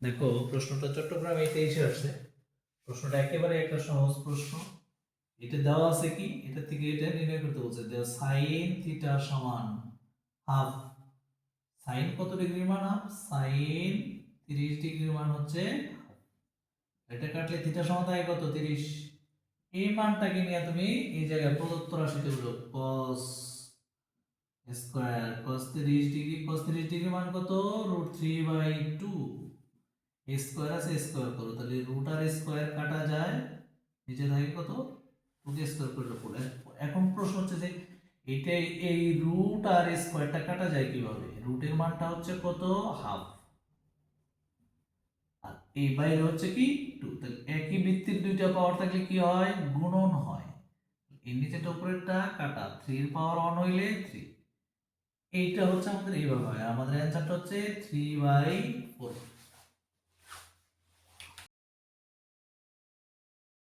দেখো প্রশ্নটা চট্টগ্রাম এই 23-এ আসছে। প্রশ্নটা একেবারে একটা সহজ প্রশ্ন। এটা দেওয়া আছে কি, এটা থেকে এটা নির্ণয় করতে বলছে। দেওয়া সাইন থিটা সমান হাফ। সাইন কত ডিগ্রির মান হাফ? সাইন 30 ডিগ্রির মান হচ্ছে এটা কাটলে থিটা সমান থাকে কত? 30। এই মানটাকে নিয়ে তুমি এই জায়গায় প্রদত্ত রাশিতে বলো cos square cos 30 degree, cos 30 degree মান কত? √3/2। স্কয়ার আছে, স্কয়ার করো, তাহলে রুট আর স্কয়ার কাটা যায়, নিচে থাকে কত? রুট স্কয়ার করলে পড়ে। এখন প্রশ্ন হচ্ছে যে এটা এই রুট আর স্কয়ারটা কাটা যায় কিভাবে? রুটের মানটা হচ্ছে কত? হাফ, আর এই বাইরে হচ্ছে কি 2। তাহলে একই বৃত্তির দুইটা পাওয়ার থাকলে কি হয়? গুণন হয়। এর নিচেটা উপরেরটা কাটা, 3 এর পাওয়ার 1 হইলে 3। এইটা হচ্ছে আমাদের এইভাবে হয়। আমাদের অ্যানসারটা হচ্ছে 3/4।